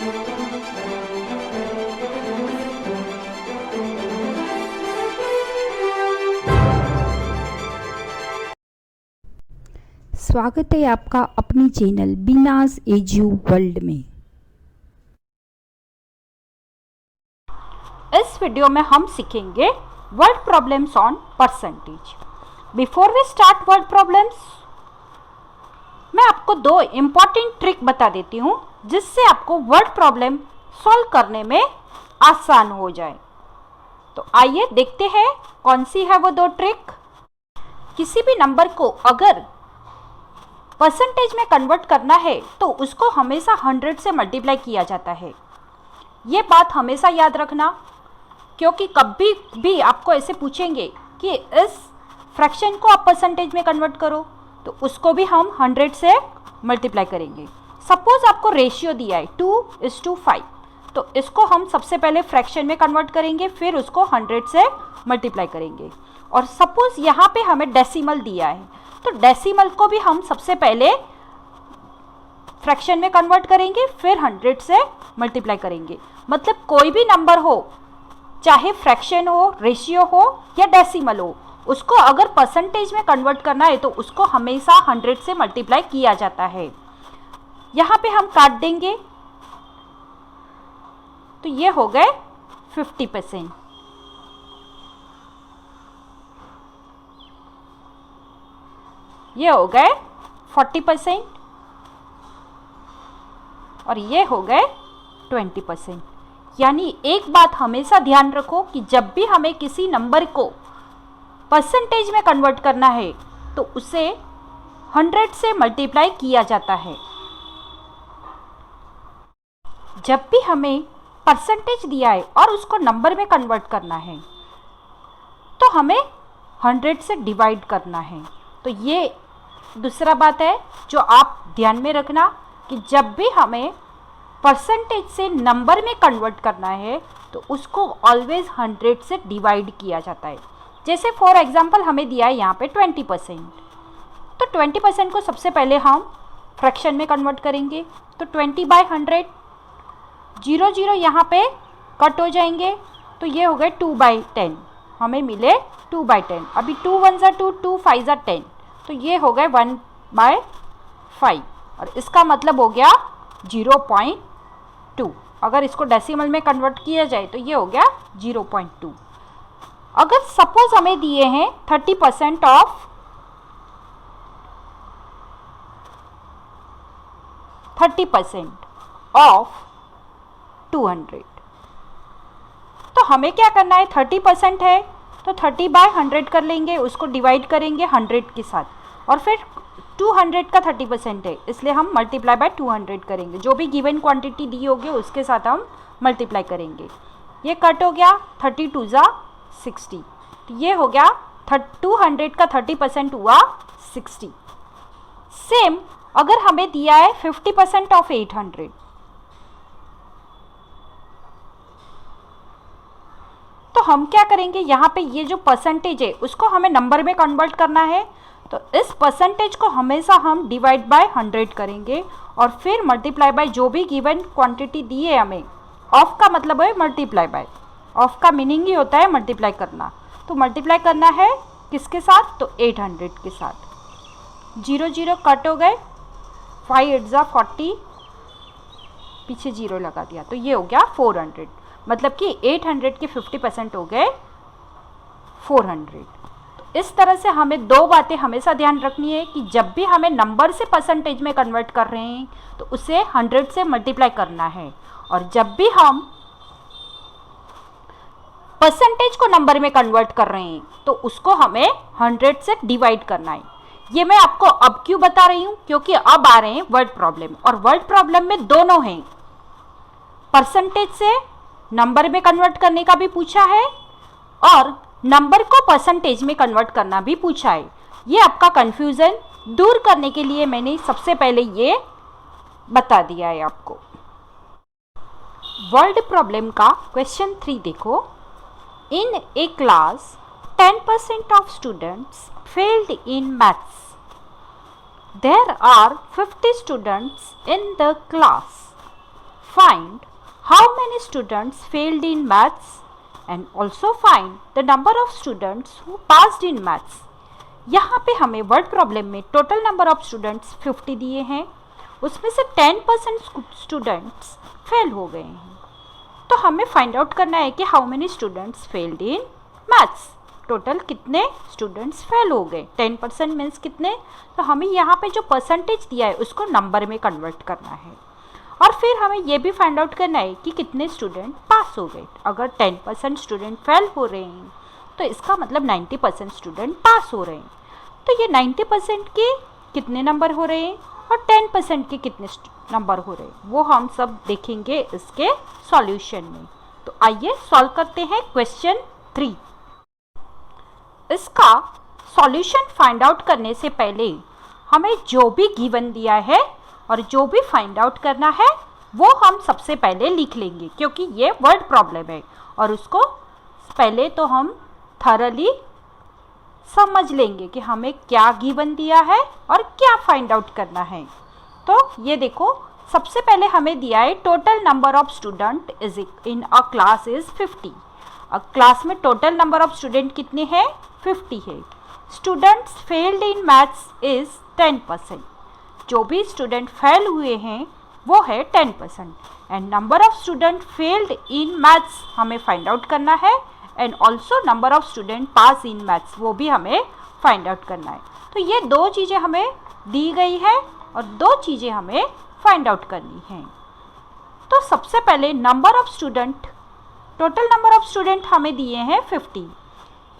स्वागत है आपका अपनी चैनल बीनाज एजू वर्ल्ड में। इस वीडियो में हम सीखेंगे word problems on percentage. Before we start word problems, मैं आपको दो इम्पॉर्टेंट ट्रिक बता देती हूँ जिससे आपको वर्ड प्रॉब्लम सॉल्व करने में आसान हो जाए। तो आइए देखते हैं कौन सी है वो दो ट्रिक। किसी भी नंबर को अगर परसेंटेज में कन्वर्ट करना है तो उसको हमेशा 100 से मल्टीप्लाई किया जाता है। ये बात हमेशा याद रखना, क्योंकि कभी भी आपको ऐसे पूछेंगे कि इस फ्रैक्शन को आप परसेंटेज में कन्वर्ट करो, तो उसको भी हम 100 से मल्टीप्लाई करेंगे। सपोज आपको रेशियो दिया है 2:5, तो इसको हम सबसे पहले फ्रैक्शन में कन्वर्ट करेंगे, फिर उसको 100 से मल्टीप्लाई करेंगे। और सपोज यहाँ पे हमें डेसिमल दिया है, तो डेसिमल को भी हम सबसे पहले फ्रैक्शन में कन्वर्ट करेंगे, फिर 100 से मल्टीप्लाई करेंगे। मतलब कोई भी नंबर हो, चाहे फ्रैक्शन हो, रेशियो हो या डेसिमल हो, उसको अगर परसेंटेज में कन्वर्ट करना है तो उसको हमेशा 100 से मल्टीप्लाई किया जाता है। यहाँ पे हम काट देंगे, तो ये हो गए 50%। ये हो गए 40% और ये हो गए 20%। यानी एक बात हमेशा ध्यान रखो कि जब भी हमें किसी नंबर को परसेंटेज में कन्वर्ट करना है तो उसे 100 से मल्टीप्लाई किया जाता है। जब भी हमें परसेंटेज दिया है और उसको नंबर में कन्वर्ट करना है तो हमें 100 से डिवाइड करना है। तो ये दूसरा बात है जो आप ध्यान में रखना कि जब भी हमें परसेंटेज से नंबर में कन्वर्ट करना है तो उसको ऑलवेज 100 से डिवाइड किया जाता है। जैसे फॉर एग्जांपल हमें दिया है यहाँ पे 20%, तो 20% को सबसे पहले हम फ्रैक्शन में कन्वर्ट करेंगे। तो 20/100, 0 0 यहाँ पे कट हो जाएंगे, तो ये हो गए 2/10, हमें मिले 2/10। अभी 2 1 2, 2 5 10, तो ये हो गए 1/5 और इसका मतलब हो गया 0.2। अगर इसको डेसिमल में कन्वर्ट किया जाए तो ये हो गया 0.2। अगर सपोज हमें दिए हैं 30% ऑफ 200, तो हमें क्या करना है, 30% है तो 30/100 कर लेंगे, उसको डिवाइड करेंगे 100 के साथ, और फिर 200 का 30% है इसलिए हम मल्टीप्लाई बाय 200 करेंगे। जो भी गिवन क्वांटिटी दी होगी उसके साथ हम मल्टीप्लाई करेंगे। ये कट हो गया, 32 × 60, तो ये हो गया 200 का 30% हुआ 60। सेम अगर हमें दिया है 50% ऑफ 800, तो हम क्या करेंगे, यहाँ पे ये जो परसेंटेज है उसको हमें नंबर में कन्वर्ट करना है, तो इस परसेंटेज को हमेशा हम डिवाइड बाय 100 करेंगे और फिर मल्टीप्लाई बाय जो भी गिवन क्वांटिटी दी है हमें। ऑफ का मतलब है मल्टीप्लाई बाय, ऑफ का मीनिंग ही होता है मल्टीप्लाई करना। तो मल्टीप्लाई करना है किसके साथ, तो 800 के साथ। 0 0 कट हो गए, 5 8 × 40, पीछे 0 लगा दिया, तो ये हो गया 400। मतलब कि 800 के 50% हो गए 400। तो इस तरह से हमें दो बातें हमेशा ध्यान रखनी है कि जब भी हमें नंबर से परसेंटेज में कन्वर्ट कर रहे हैं तो उसे 100 से मल्टीप्लाई करना है, और जब भी हम परसेंटेज को नंबर में कन्वर्ट कर रहे हैं तो उसको हमें 100 से डिवाइड करना है। ये मैं आपको अब क्यों बता रही हूँ, क्योंकि अब आ रहे हैं वर्ड प्रॉब्लम, और वर्ड प्रॉब्लम में दोनों हैं, परसेंटेज से नंबर में कन्वर्ट करने का भी पूछा है और नंबर को परसेंटेज में कन्वर्ट करना भी पूछा है। ये आपका कंफ्यूजन दूर करने के लिए मैंने सबसे पहले ये बता दिया है आपको। वर्ड प्रॉब्लम का क्वेश्चन 3 देखो। In a class 10% of students failed in maths. There are 50 students in the class. find how many students failed in maths and also find the number of students who passed in maths. यहाँ पे हमें word problem में total number of students 50 दिए हैं, उसमें से 10% students fail हो गए हैं। तो हमें फाइंड आउट करना है कि how many students failed in maths, total कितने स्टूडेंट्स फेल हो गए। 10% मीन्स कितने, तो हमें यहाँ पे जो परसेंटेज दिया है उसको नंबर में कन्वर्ट करना है और फिर हमें ये भी फाइंड आउट करना है कि कितने स्टूडेंट पास हो गए। अगर 10% स्टूडेंट फेल हो रहे हैं तो इसका मतलब 90% स्टूडेंट पास हो रहे हैं। तो ये 90% के कितने नंबर हो रहे हैं और 10% के कितने नंबर हो रहे हैं वो हम सब देखेंगे इसके सॉल्यूशन में। तो आइए सॉल्व करते हैं क्वेश्चन 3। इसका सॉल्यूशन फाइंड आउट करने से पहले हमें जो भी गिवन दिया है और जो भी फाइंड आउट करना है वो हम सबसे पहले लिख लेंगे, क्योंकि ये वर्ड प्रॉब्लम है और उसको पहले तो हम थरली समझ लेंगे कि हमें क्या गिवन दिया है और क्या फाइंड आउट करना है। तो ये देखो, सबसे पहले हमें दिया है total number of student is in a class is 50। Class में टोटल नंबर ऑफ स्टूडेंट कितने हैं, 50 है। Students failed in maths is 10%, जो भी स्टूडेंट फेल हुए हैं वो है 10%। And number of student failed in maths हमें फाइंड आउट करना है and also number of student pass in maths वो भी हमें फाइंड आउट करना है। तो ये दो चीज़ें हमें दी गई है और दो चीज़ें हमें फाइंड आउट करनी है। तो सबसे पहले number of student, total number of student हमें दिए हैं 50,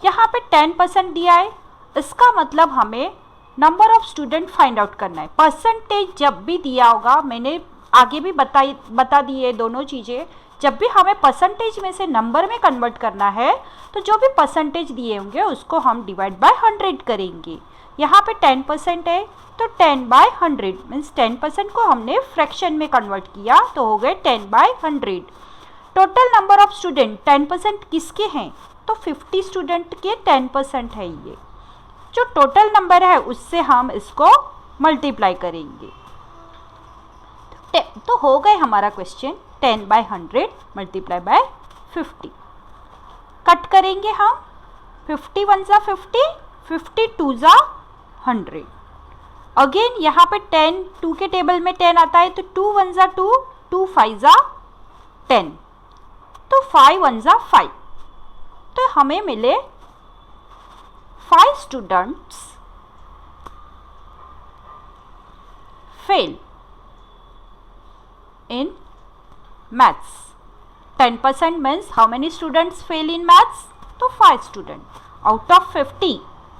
यहाँ पे 10% दिया है, इसका मतलब हमें number of student find out करना है। परसेंटेज जब भी दिया होगा, मैंने आगे भी बता दिए दोनों चीज़ें, जब भी हमें परसेंटेज में से नंबर में कन्वर्ट करना है तो जो भी परसेंटेज दिए होंगे उसको हम डिवाइड बाय 100 करेंगे। यहाँ पे 10% है तो 10/100 मीन्स 10% को हमने फ्रैक्शन में कन्वर्ट किया तो हो गए 10/100। टोटल नंबर ऑफ स्टूडेंट 10% किसके हैं, तो 50 स्टूडेंट के 10% है। ये जो टोटल नंबर है उससे हम इसको मल्टीप्लाई करेंगे तो हो गए हमारा क्वेश्चन 10/100 मल्टीप्लाई बाय 50। कट करेंगे हम, 50 1 ज़ा 50, 50 2 ज़ा 100। अगेन यहाँ पे 10 2 के टेबल में 10 आता है तो 2 1 ज़ा 2, 2 5 ज़ा 10, तो 5 1 ज़ा 5। तो हमें मिले 5 students fail in maths। 10% means how many students fail in maths, तो 5 student out of 50,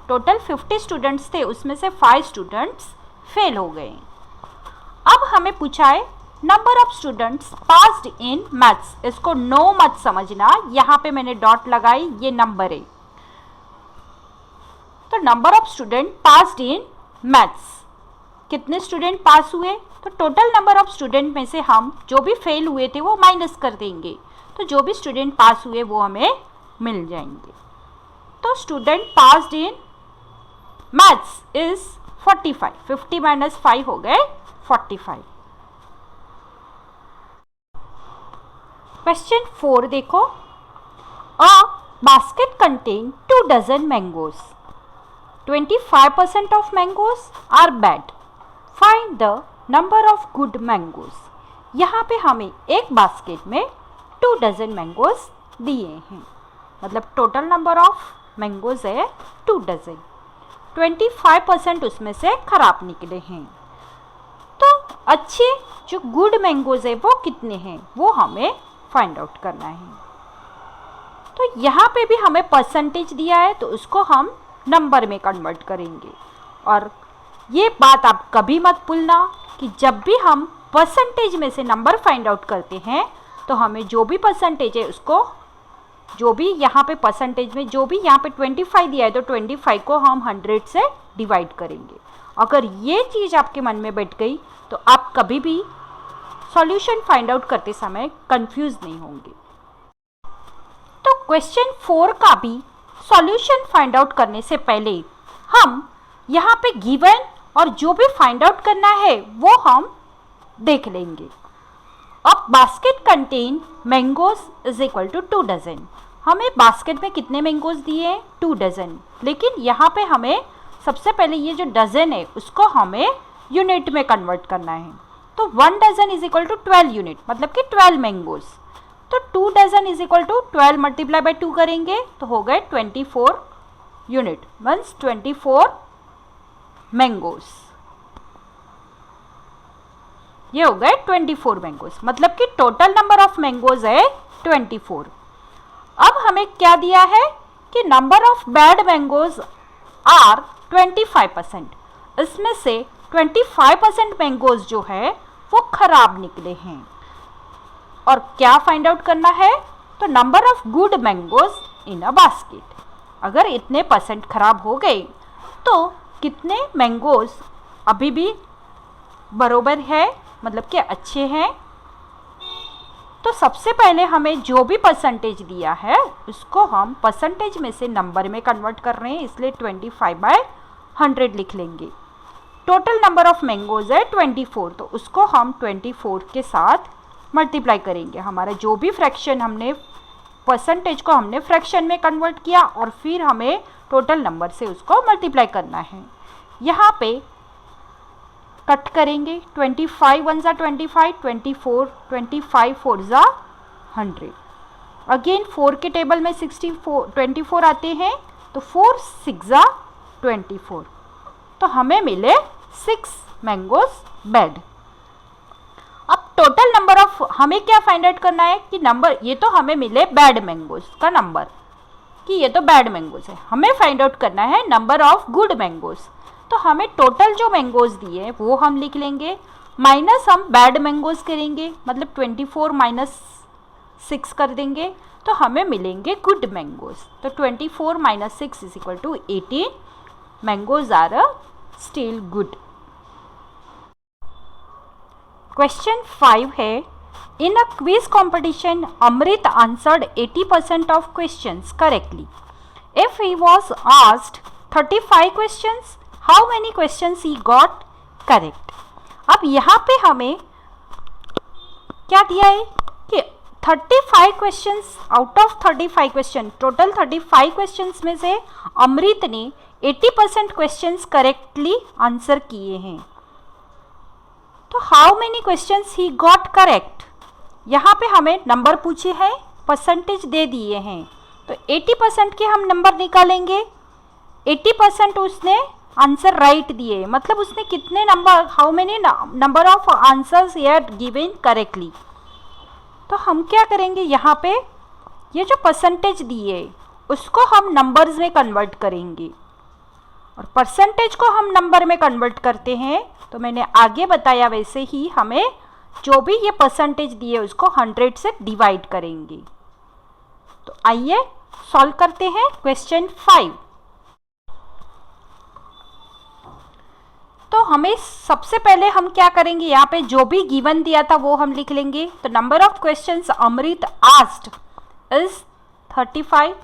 total 50 students थे उसमें से 5 स्टूडेंट्स फेल हो गए। अब हमें पूछा है number of students passed in maths, इसको नो मत समझना, यहाँ पे मैंने डॉट लगाई, ये नंबर है। तो number of student passed in maths, कितने स्टूडेंट पास हुए, तो टोटल नंबर ऑफ स्टूडेंट में से हम जो भी फेल हुए थे वो माइनस कर देंगे, तो जो भी स्टूडेंट पास हुए वो हमें मिल जाएंगे। तो student passed in maths is 45, 50 minus 5 हो गए 45। क्वेश्चन 4 देखो, a basket contain 2 dozen mangoes, 25% of mangoes are bad, find the number of good mangoes. यहाँ पे हमें एक बास्केट में 2 dozen मैंगोज दिए हैं, मतलब टोटल नंबर ऑफ मैंगोज है 2 dozen, 25% उसमें से खराब निकले हैं। तो अच्छे जो गुड मैंगोज है वो कितने हैं वो हमें फाइंड आउट करना है। तो यहाँ पे भी हमें परसेंटेज दिया है तो उसको हम नंबर में कन्वर्ट करेंगे। और ये बात आप कभी मत भूलना कि जब भी हम परसेंटेज में से नंबर फाइंड आउट करते हैं तो हमें जो भी परसेंटेज है उसको, जो भी यहाँ पे परसेंटेज में जो भी यहाँ पे 25 दिया है तो 25 को हम 100 से डिवाइड करेंगे। अगर ये चीज़ आपके मन में बैठ गई तो आप कभी भी सॉल्यूशन फाइंड आउट करते समय कंफ्यूज नहीं होंगे। तो क्वेश्चन 4 का भी सॉल्यूशन फाइंड आउट करने से पहले हम यहाँ पे गिवन और जो भी फाइंड आउट करना है वो हम देख लेंगे। अब basket contain mangoes is equal to 2 dozen. हमें बास्केट में कितने मैंगोज दिए हैं? 2 डजन। लेकिन यहाँ पे हमें सबसे पहले ये जो डजन है उसको हमें यूनिट में कन्वर्ट करना है। तो 1 dozen is equal to 12 unit, मतलब कि 12 मैंगोज। तो 2 dozen is equal to 12 multiply by 2 करेंगे तो हो गए 24 यूनिट, मीन्स 24 मैंगोज। ये हो गए 24 मैंगोज, मतलब कि टोटल नंबर ऑफ मैंगोज है 24। अब हमें क्या दिया है कि number of bad mangoes are 25%। इसमें से 25% मैंगोज जो है वो खराब निकले हैं। और क्या फाइंड आउट करना है? तो number of good mangoes in a basket. अगर इतने परसेंट खराब हो गए तो कितने मैंगोज अभी भी बरोबर है, मतलब कि अच्छे हैं। तो सबसे पहले हमें जो भी परसेंटेज दिया है उसको हम परसेंटेज में से नंबर में कन्वर्ट कर रहे हैं, इसलिए 25/100 लिख लेंगे। टोटल नंबर ऑफ मैंगोज है 24, तो उसको हम 24 के साथ मल्टीप्लाई करेंगे। हमारा जो भी फ्रैक्शन हमने परसेंटेज को हमने फ्रैक्शन में कन्वर्ट किया और फिर हमें टोटल नंबर से उसको मल्टीप्लाई करना है। यहाँ पे कट करेंगे, 25 1 ज़ा 25, 24, 25 4 ज़ा 100। अगेन 4 के टेबल में 24 आते हैं, तो 4 6 ज़ा 24, तो हमें मिले 6 मैंगोज बैड। अब टोटल नंबर ऑफ हमें क्या फाइंड आउट करना है कि नंबर, ये तो हमें मिले बैड मैंगोज का नंबर कि ये तो बैड मैंगोज है। हमें फाइंड आउट करना है नंबर ऑफ गुड मैंगोज। तो हमें टोटल जो मैंगोज दिए वो हम लिख लेंगे, माइनस हम बैड मैंगोज करेंगे, मतलब 24 माइनस 6 कर देंगे तो हमें मिलेंगे गुड मैंगोज। तो 24 minus 6 is equal to 18 mangoes are still good. Question 5 है, in a quiz competition Amrit answered 80% of questions correctly. If he was asked 35 questions, how many questions he got correct. अब यहाँ पे हमें क्या दिया है कि 35 questions out of 35 question, total 35 questions में से अमृत ने 80% क्वेश्चंस करेक्टली आंसर किए हैं। तो how many questions he got correct, यहाँ पे हमें नंबर पूछे हैं, परसेंटेज दे दिए हैं, तो 80% के हम नंबर निकालेंगे। 80% उसने आंसर राइट दिए, मतलब उसने कितने number, how many number of answers he had given correctly. तो हम क्या करेंगे, यहाँ पे ये जो परसेंटेज दिए उसको हम नंबर्स में कन्वर्ट करेंगे, और परसेंटेज को हम नंबर में कन्वर्ट करते हैं तो मैंने आगे बताया वैसे ही हमें जो भी ये परसेंटेज दिए उसको 100 से डिवाइड करेंगे। तो आइए सॉल्व करते हैं क्वेश्चन 5। तो हमें सबसे पहले हम क्या करेंगे, यहाँ पे जो भी गिवन दिया था वो हम लिख लेंगे। तो number of questions Amrit asked is 35।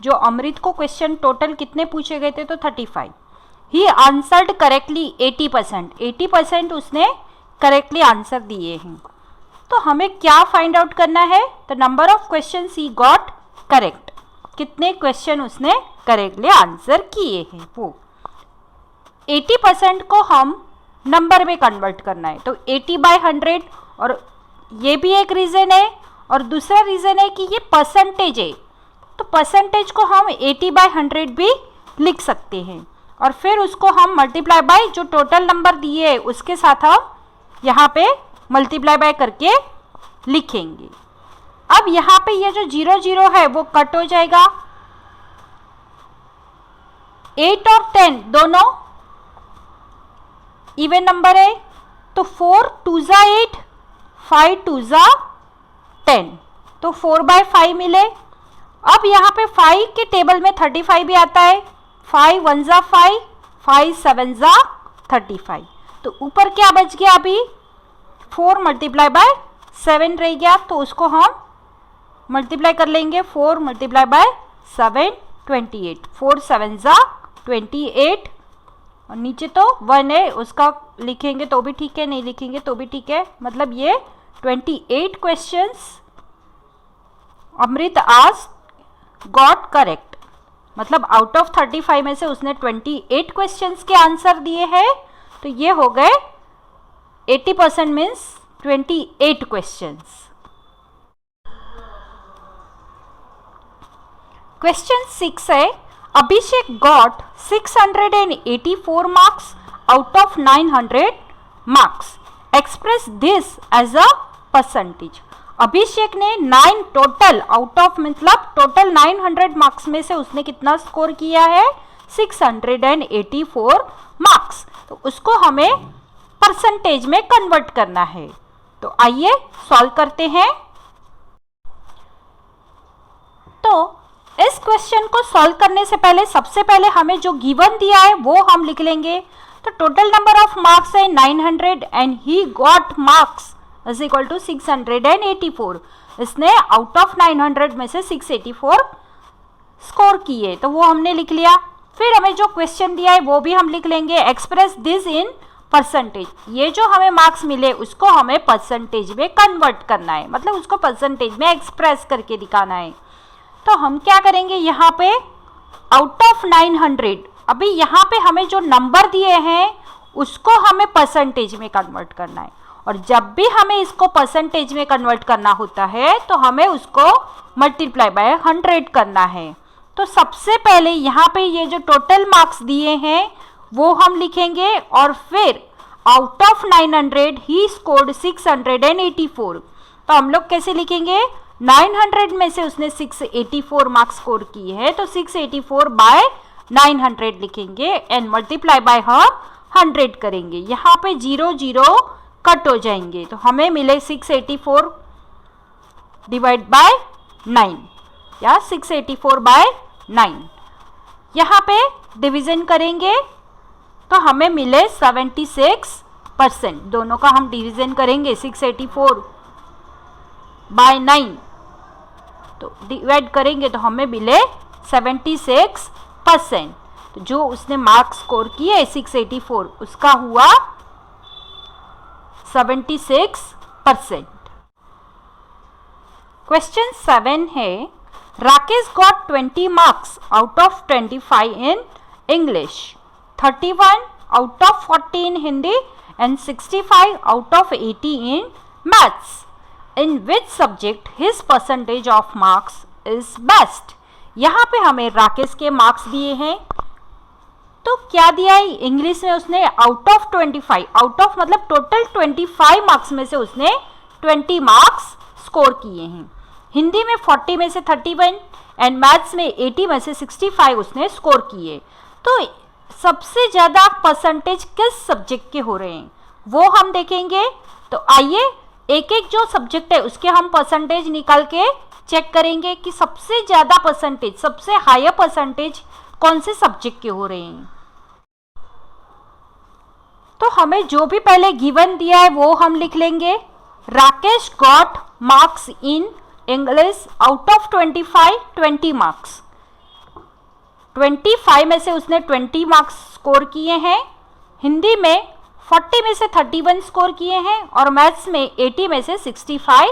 जो अमृत को क्वेश्चन टोटल कितने पूछे गए थे, तो 35। ही आंसर्ड करेक्टली 80%, 80% उसने करेक्टली आंसर दिए हैं। तो हमें क्या फाइंड आउट करना है, तो number of questions he got correct, कितने क्वेश्चन उसने करेक्टली आंसर किए हैं वो। 80% को हम नंबर में कन्वर्ट करना है, तो 80/100, और ये भी एक रीज़न है। और दूसरा रीज़न है कि ये परसेंटेज है, तो परसेंटेज को हम 80/100 भी लिख सकते हैं, और फिर उसको हम मल्टीप्लाई बाय जो टोटल नंबर दिए है उसके साथ हम यहाँ पे मल्टीप्लाई बाय करके लिखेंगे। अब यहाँ पे ये जो 0 0 है वो कट हो जाएगा। 8 और 10 दोनों इवन नंबर है, तो 4 2 ज़ा 8, 5 2 ज़ा 10, तो 4/5 मिले। अब यहाँ पे 5 के टेबल में 35 भी आता है, 5 1 ज़ा 5, 5 7 ज़ा 35, तो ऊपर क्या बच गया, अभी 4 मल्टीप्लाई बाय 7 रह गया, तो उसको हम मल्टीप्लाई कर लेंगे। 4 मल्टीप्लाई बाय 7 28, 4 7 ज़ा 28, और नीचे तो 1 है उसका लिखेंगे तो भी ठीक है, नहीं लिखेंगे तो भी ठीक है, मतलब ये 28 क्वेश्चंस अमृत आज गॉट करेक्ट, मतलब आउट ऑफ 35 में से उसने 28 क्वेश्चंस के आंसर दिए हैं, तो ये हो गए 80% मीन्स 28 क्वेश्चंस। क्वेश्चन 6 है, Abhishek got 684 marks out of 900 marks, express this as a percentage. Abhishek ने 9 टोटल आउट ऑफ मतलब टोटल 900 मार्क्स में से उसने कितना स्कोर किया है, 684 मार्क्स, तो उसको हमें परसेंटेज में कन्वर्ट करना है। तो आइए सॉल्व करते हैं। तो इस क्वेश्चन को सॉल्व करने से पहले सबसे पहले हमें जो गिवन दिया है वो हम लिख लेंगे। तो टोटल नंबर ऑफ मार्क्स है 900 and he got marks is equal to 684। इसने आउट ऑफ 900 में से 684 स्कोर किए, तो वो हमने लिख लिया। फिर हमें जो क्वेश्चन दिया है वो भी हम लिख लेंगे, एक्सप्रेस दिस इन परसेंटेज। ये जो हमें मार्क्स मिले उसको हमें परसेंटेज में कन्वर्ट करना है, मतलब उसको परसेंटेज में एक्सप्रेस करके दिखाना है। तो हम क्या करेंगे, यहाँ पे आउट ऑफ 900, अभी यहाँ पे हमें जो नंबर दिए हैं उसको हमें परसेंटेज में कन्वर्ट करना है, और जब भी हमें इसको परसेंटेज में कन्वर्ट करना होता है तो हमें उसको मल्टीप्लाई बाय 100 करना है। तो सबसे पहले यहाँ पे ये जो टोटल मार्क्स दिए हैं वो हम लिखेंगे, और फिर आउट ऑफ 900 ही स्कोर्ड 684। तो हम लोग कैसे लिखेंगे, 900 में से उसने 684 मार्क्स स्कोर किए हैं, तो 684 बाय 900 लिखेंगे एंड मल्टीप्लाई बाय हम 100 करेंगे। यहाँ पे 0 0 कट हो जाएंगे, तो हमें मिले 684 डिवाइड बाय 9 या 684 बाय 9। यहाँ पे डिवीजन करेंगे तो हमें मिले 76%। दोनों का हम डिवीजन करेंगे 684 बाय 9, तो डिवाइड करेंगे तो हमें मिले 76%। तो जो उसने मार्क्स स्कोर किए 684 उसका हुआ 76%। क्वेश्चन 7 है, Rakesh got 20 marks out of 25 in English, 31 out of 40 in Hindi and 65 out of 80 in maths. In which subject his percentage of marks is best? यहाँ पे हमें राकेश के मार्क्स दिए हैं, तो क्या दिया है, इंग्लिश में उसने आउट ऑफ 25, आउट ऑफ मतलब टोटल 25 मार्क्स में से उसने 20 मार्क्स स्कोर किए हैं। हिंदी में 40 में से 31 एंड मैथ्स में 80 में से 65 उसने स्कोर किए। तो सबसे ज़्यादा परसेंटेज किस सब्जेक्ट के हो रहे हैं वो हम देखेंगे। तो आइए एक एक जो सब्जेक्ट है उसके हम परसेंटेज निकाल के चेक करेंगे कि सबसे ज़्यादा परसेंटेज, सबसे हायर परसेंटेज कौन से सब्जेक्ट के हो रहे हैं। तो हमें जो भी पहले गिवन दिया है वो हम लिख लेंगे। Rakesh got marks in English out of 25, 20 marks. 25 में से उसने 20 मार्क्स स्कोर किए हैं, हिंदी में 40 में से 31 स्कोर किए हैं और मैथ्स में 80 में से 65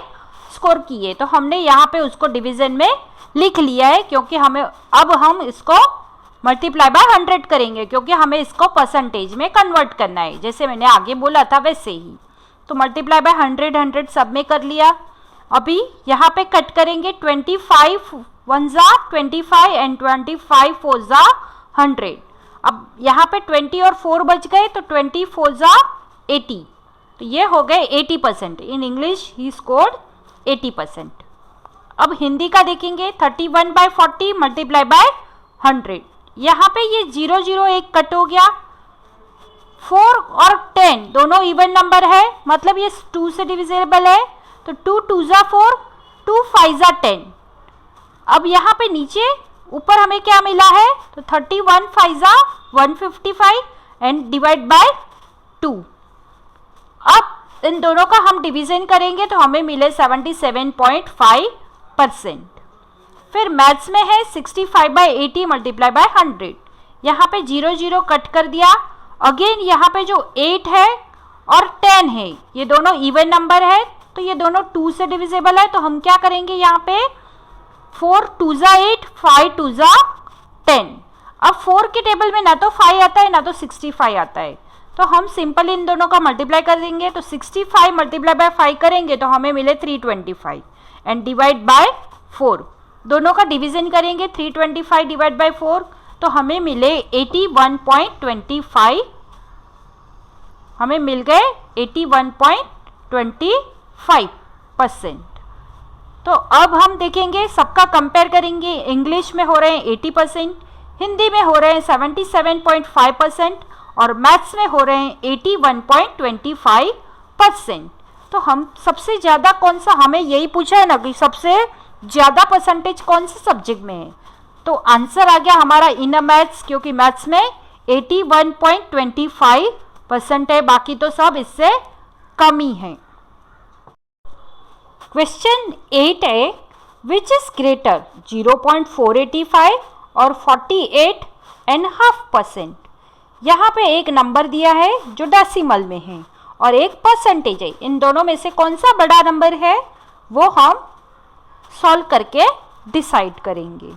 स्कोर किए। तो हमने यहाँ पे उसको डिवीजन में लिख लिया है, क्योंकि हमें अब हम इसको मल्टीप्लाई बाय 100 करेंगे, क्योंकि हमें इसको परसेंटेज में कन्वर्ट करना है, जैसे मैंने आगे बोला था वैसे ही। तो मल्टीप्लाई बाय 100 100 सब में कर लिया। अभी यहाँ पे कट करेंगे, 25 1 जा 25 एंड 25 4 जा 100। अब यहाँ पे 20 और 4 बच गए, तो 20 4 जा 80, तो ये हो गए 80%। In English he scored 80%। अब हिंदी का देखेंगे, 31 बाय 40 मल्टीप्लाई बाय 100। यहाँ पे ये 0 0 एक कट हो गया, 4 और 10 दोनों इवन नंबर है, मतलब ये 2 से डिविजिबल है, तो 2 2 जा 4, 2 5 जा 10। अब यहाँ पे नीचे ऊपर हमें क्या मिला है, तो 31 5 जा 155 एंड डिवाइड बाय 2। अब इन दोनों का हम डिवीजन करेंगे तो हमें मिले 77.5%। फिर मैथ्स में है 65 बाय 80 मल्टीप्लाई बाय 100। यहाँ पे 0 0 कट कर दिया। अगेन यहाँ पे जो 8 है और 10 है ये दोनों इवन नंबर है, तो तो ये दोनों 2 से डिविजिबल है, तो हम क्या करेंगे यहाँ पे 4 2 जा 8, 5 2 जा 10। अब 4 के टेबल में ना तो 5 आता है ना तो 65 आता है, तो हम सिंपल इन दोनों का मल्टीप्लाई कर देंगे। तो 65 मल्टीप्लाई बाय 5 करेंगे तो हमें मिले 325 एंड डिवाइड बाय 4, दोनों का डिवीजन करेंगे 325 डिवाइड बाय 4 तो हमें मिले 81.25, हमें मिल गए 81.25%। तो अब हम देखेंगे सबका कंपेयर करेंगे। इंग्लिश में हो रहे हैं 80%, हिंदी में हो रहे हैं 77.5% और मैथ्स में हो रहे हैं 81.25%। तो हम सबसे ज़्यादा कौन सा, हमें यही पूछा है ना कि सबसे ज़्यादा परसेंटेज कौन से सब्जेक्ट में है, तो आंसर आ गया हमारा इन मैथ्स, क्योंकि मैथ्स में 81.25% है, बाकी तो सब इससे कम ही है। क्वेश्चन 8 है विच इज ग्रेटर 0.485 और 48.5%। यहाँ पे एक नंबर दिया है जो डेसिमल में है और एक परसेंटेज है, इन दोनों में से कौन सा बड़ा नंबर है वो हम सॉल्व करके डिसाइड करेंगे।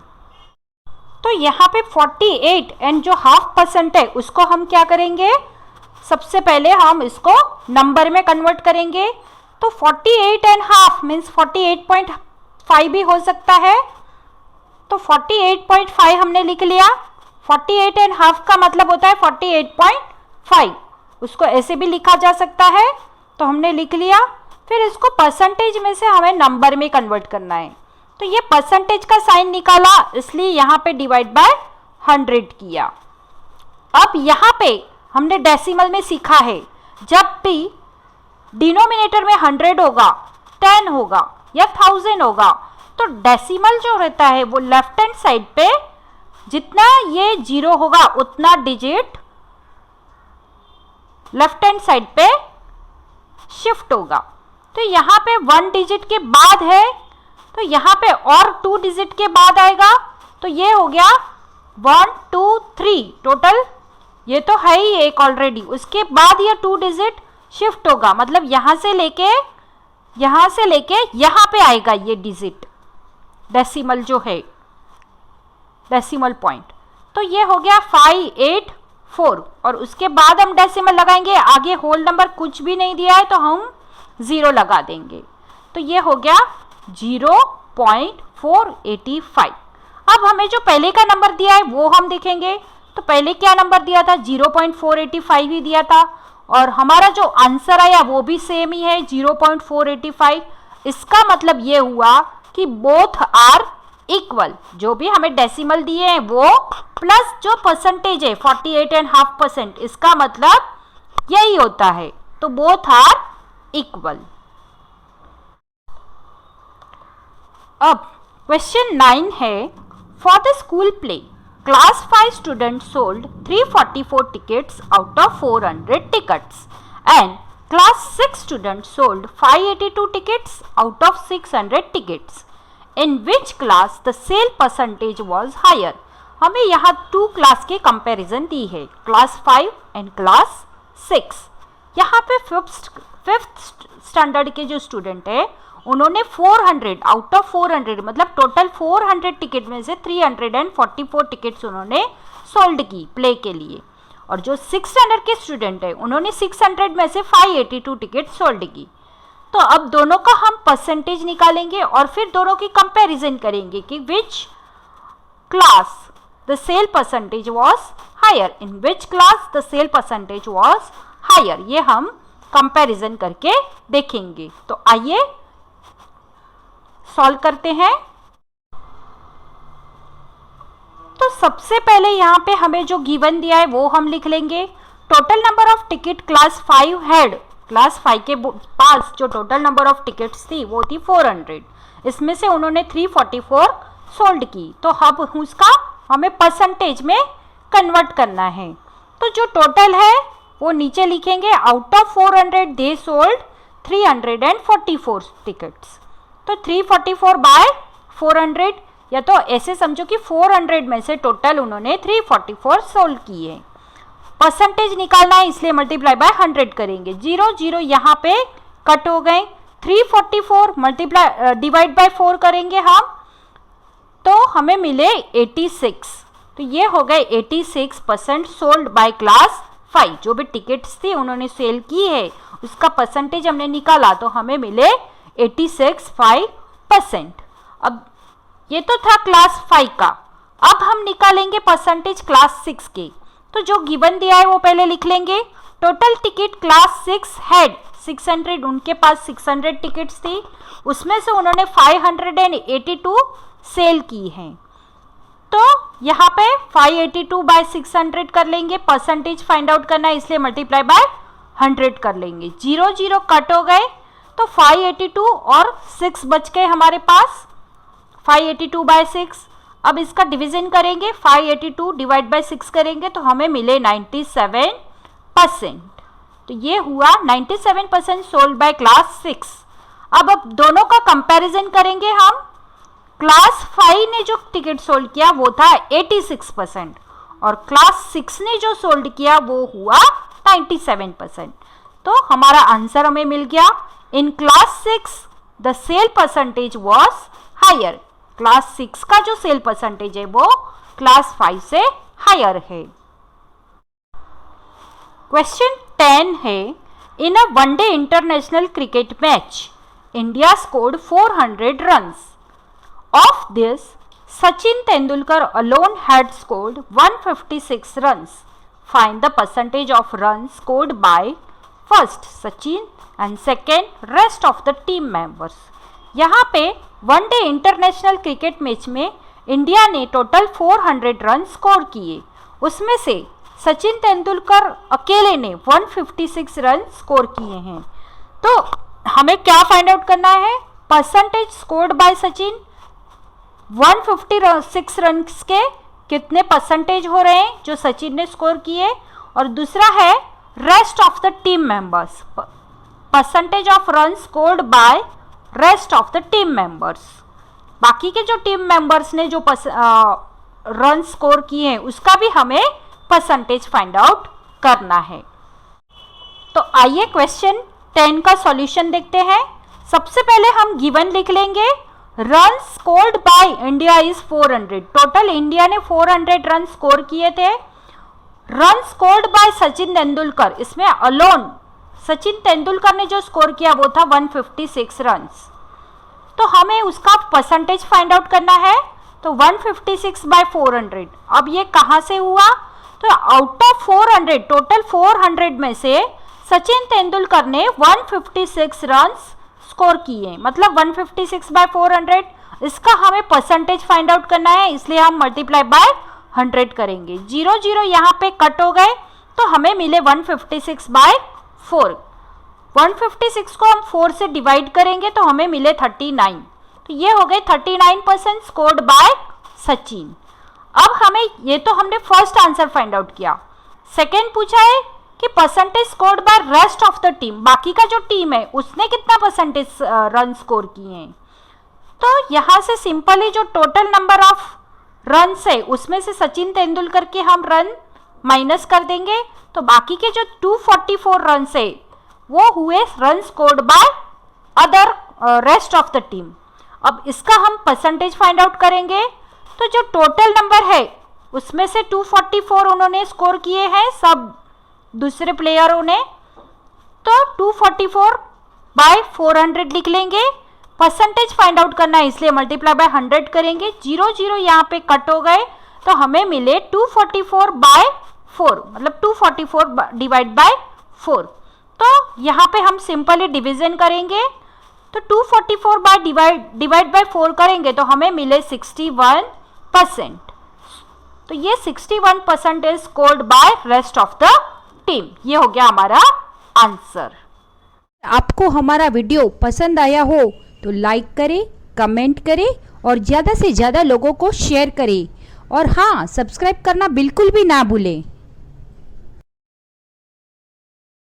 तो यहाँ पे 48.5% है, उसको हम क्या करेंगे, सबसे पहले हम इसको नंबर में कन्वर्ट करेंगे। तो 48.5 मीन्स 48.5 भी हो सकता है, तो 48.5 हमने लिख लिया। 48.5 का मतलब होता है 48.5, उसको ऐसे भी लिखा जा सकता है, तो हमने लिख लिया। फिर इसको परसेंटेज में से हमें नंबर में कन्वर्ट करना है, तो ये परसेंटेज का साइन निकाला, इसलिए यहाँ पे डिवाइड बाय 100 किया। अब यहाँ पे हमने डेसिमल में सीखा है जब भी डिनोमिनेटर में 100 होगा, 10 होगा या 1000 होगा, तो डेसिमल जो रहता है वो लेफ्ट हैंड साइड पे जितना ये 0 होगा उतना डिजिट लेफ्ट हैंड साइड पे शिफ्ट होगा। तो यहाँ पे 1 डिजिट के बाद है, तो यहाँ पे और 2 डिजिट के बाद आएगा, तो ये हो गया 1 2 3 टोटल, ये तो है ही एक ऑलरेडी, उसके बाद ये 2 डिजिट शिफ्ट होगा, मतलब यहाँ से लेके यहाँ पे आएगा ये डिजिट डेसिमल जो है, डेसिमल पॉइंट। तो ये हो गया 584 और उसके बाद हम डेसिमल लगाएंगे, आगे होल नंबर कुछ भी नहीं दिया है तो हम 0 लगा देंगे, तो ये हो गया 0.485। अब हमें जो पहले का नंबर दिया है वो हम देखेंगे। तो पहले क्या नंबर दिया था, 0.485 ही दिया था और हमारा जो आंसर आया वो भी सेम ही है 0.485। इसका मतलब ये हुआ कि बोथ आर इक्वल, जो भी हमें डेसिमल दिए हैं वो प्लस जो परसेंटेज है 48.5%, इसका मतलब यही होता है, तो बोथ आर इक्वल। अब क्वेश्चन 9 है for the school play class 5 students sold 344 tickets out of 400 tickets and class 6 students sold 582 tickets out of 600 tickets. In which class the sale percentage was higher? हमें यहाँ 2 class के comparison दी है, class 5 and class 6। यहाँ पे fifth standard के जो student है उन्होंने 400 आउट ऑफ 400 मतलब टोटल 400 टिकट में से 344 टिकट्स उन्होंने सोल्ड की प्ले के लिए, और जो 600 के स्टूडेंट है उन्होंने 600 में से 582 टिकट सोल्ड की। तो अब दोनों का हम परसेंटेज निकालेंगे और फिर दोनों की कंपैरिजन करेंगे कि which class the sale percentage was higher, in which class the sale percentage was higher, ये हम कंपैरिजन करके देखेंगे। तो आइए सॉल्व करते हैं। तो सबसे पहले यहाँ पे हमें जो गिवन दिया है वो हम लिख लेंगे। Total number of ticket class 5 had, class 5 के पास जो टोटल नंबर ऑफ टिकट्स थी वो थी 400, इसमें से उन्होंने 344 सोल्ड की, तो अब उसका हमें परसेंटेज में कन्वर्ट करना है। तो जो टोटल है वो नीचे लिखेंगे, out of 400 they sold 344 tickets. तो 344 बाय 400, या तो ऐसे समझो कि 400 में से टोटल उन्होंने 344 सोल्ड किए। परसेंटेज निकालना है इसलिए मल्टीप्लाई बाय 100 करेंगे। 0 0 यहाँ पे कट हो गए, 344 मल्टीप्लाई डिवाइड बाय 4 करेंगे हम तो हमें मिले 86। तो ये हो गए 86% सोल्ड बाय क्लास 5। जो भी टिकट्स थी उन्होंने सेल की है उसका परसेंटेज हमने निकाला तो हमें मिले 86.5%। अब ये तो था क्लास 5 का। अब हम निकालेंगे परसेंटेज क्लास 6 के। तो जो गिवन दिया है वो पहले लिख लेंगे। टोटल टिकट क्लास 6 हैड 600, उनके पास 600 टिकट्स थी, उसमें से उन्होंने 582 सेल की हैं। तो यहाँ पे 582 बाय 600 कर लेंगे, परसेंटेज फाइंड आउट करना है इसलिए मल्टीप्लाई बाय 100 कर लेंगे। 0 0 कट हो गए तो 582 और 6 बच गए हमारे पास, 582 बाय 6। अब इसका डिवीजन करेंगे, 582 डिवाइड बाय 6 करेंगे तो हमें मिले 97%। तो ये हुआ 97% सोल्ड बाय क्लास 6। अब दोनों का कंपैरिजन करेंगे हम। क्लास 5 ने जो टिकट सोल्ड किया वो था 86% और क्लास 6 ने जो सोल्ड किया वो हुआ 97%। तो हमारा आंसर हमें मिल गया। In class 6 the sale percentage was higher. Class 6 का जो सेल परसेंटेज है वो क्लास 5 से हायर है। क्वेश्चन 10 है, in a one day international cricket match India scored 400 runs. Of this, Sachin Tendulkar alone had scored 156 runs. Find the percentage of runs scored by first Sachin and second rest of the team members. यहाँ पे one day international cricket match में India ने total 400 run score किए, उसमें से सचिन तेंदुलकर अकेले ने 156 run score किए हैं। तो हमें क्या फाइंड आउट करना है? Percentage scored by Sachin. 156 run के कितने परसेंटेज हो रहे हैं जो सचिन ने स्कोर किए, और दूसरा है rest of the team members, percentage of run scored by rest of the team members. बाकी के जो टीम मेंबर्स ने जो रन स्कोर किए हैं उसका भी हमें परसेंटेज फाइंड आउट करना है। तो आइए क्वेश्चन 10 का सॉल्यूशन देखते हैं। सबसे पहले हम गिवन लिख लेंगे। Run scored by India is 400। Total India ने 400 रन स्कोर किए थे। Run scored by Sachin Tendulkar, इसमें अलोन सचिन तेंदुलकर ने जो स्कोर किया वो था 156 रन। तो हमें उसका परसेंटेज फाइंड आउट करना है। तो 156 बाय 400। अब ये कहाँ से हुआ? तो आउट ऑफ 400, टोटल 400 में से सचिन तेंदुलकर ने 156 रन स्कोर किए, मतलब 156 बाय 400। इसका हमें परसेंटेज फाइंड आउट करना है इसलिए हम मल्टीप्लाई बाय 100 करेंगे। 0 0 यहाँ पे कट हो गए तो हमें मिले 156 बाय 4। 156 को हम 4 से डिवाइड करेंगे तो हमें मिले 39। तो ये हो गए 39% स्कोर्ड बाय सचिन। अब हमें ये तो हमने फर्स्ट आंसर फाइंड आउट किया। सेकेंड पूछा है कि percentage scored by rest of the team, बाकी का जो टीम है उसने कितना परसेंटेज रन स्कोर किए हैं। तो यहाँ से सिंपली जो टोटल नंबर ऑफ रन है उसमें से सचिन तेंदुलकर के हम रन माइनस कर देंगे, तो बाकी के जो 244 रन है वो हुए run scored by other rest of the team. अब इसका हम परसेंटेज फाइंड आउट करेंगे। तो जो टोटल नंबर है उसमें से 244 उन्होंने स्कोर किए हैं सब दूसरे प्लेयरों ने, तो 244 बाय 400 लिख लेंगे। परसेंटेज फाइंड आउट करना है इसलिए मल्टीप्लाई बाय 100 करेंगे। 0 0 यहाँ पे कट हो गए तो हमें मिले 244 बाय 4, मतलब 244 डिवाइड बाय 4। तो यहाँ पे हम सिंपली डिवीजन करेंगे। तो 244 बाय डिवाइड बाय 4 करेंगे तो हमें मिले 61%। तो ये 61% is scored by rest of the team. ये हो गया हमारा आंसर। आपको हमारा वीडियो पसंद आया हो तो लाइक करें, कमेंट करें और ज़्यादा से ज़्यादा लोगों को शेयर करें। और हाँ, सब्सक्राइब करना बिल्कुल भी ना भूलें।